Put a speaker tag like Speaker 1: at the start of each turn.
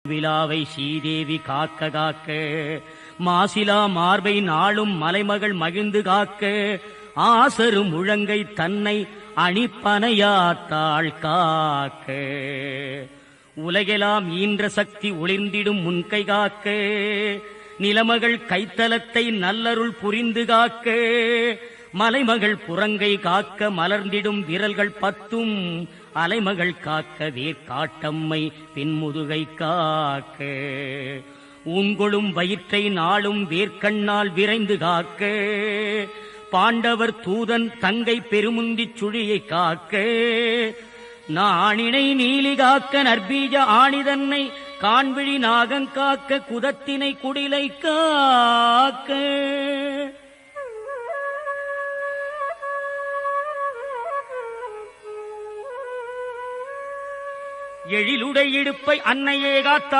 Speaker 1: விழாவை ஸ்ரீதேவி காக்க காக்க மாசிலா மார்பை நாளும் மலைமகள் மகிழ்ந்து காக்க ஆசரு முழங்கை தன்னை அணிப்பனையாத்தாள் காக்க உலகெல்லாம் ஈன்ற சக்தி ஒளிர்ந்திடும் முன்கை காக்க நிலமகள் கைத்தலத்தை நல்லருள் புரிந்து காக்க மலைமகள் புறங்கை காக்க மலர்ந்திடும் விரல்கள் பத்தும் அலைமகள் காக்க வேர்க்காட்டம்மை பின்முதுகை காக்க ஊங்கொளும் வயிற்றை நாளும் வேர்க்கண்ணால் விரைந்து காக்க பாண்டவர் தூதன் தங்கை பெருமுந்திச் சுழியை காக்க நாணினை நீலி காக்க நற்பீஜ ஆணிதன்னை காண்விழி நாகங்காக்க குதத்தினை குடிலை காக்க எழிலுடை இடுப்பை அன்னையே காத்தாள்.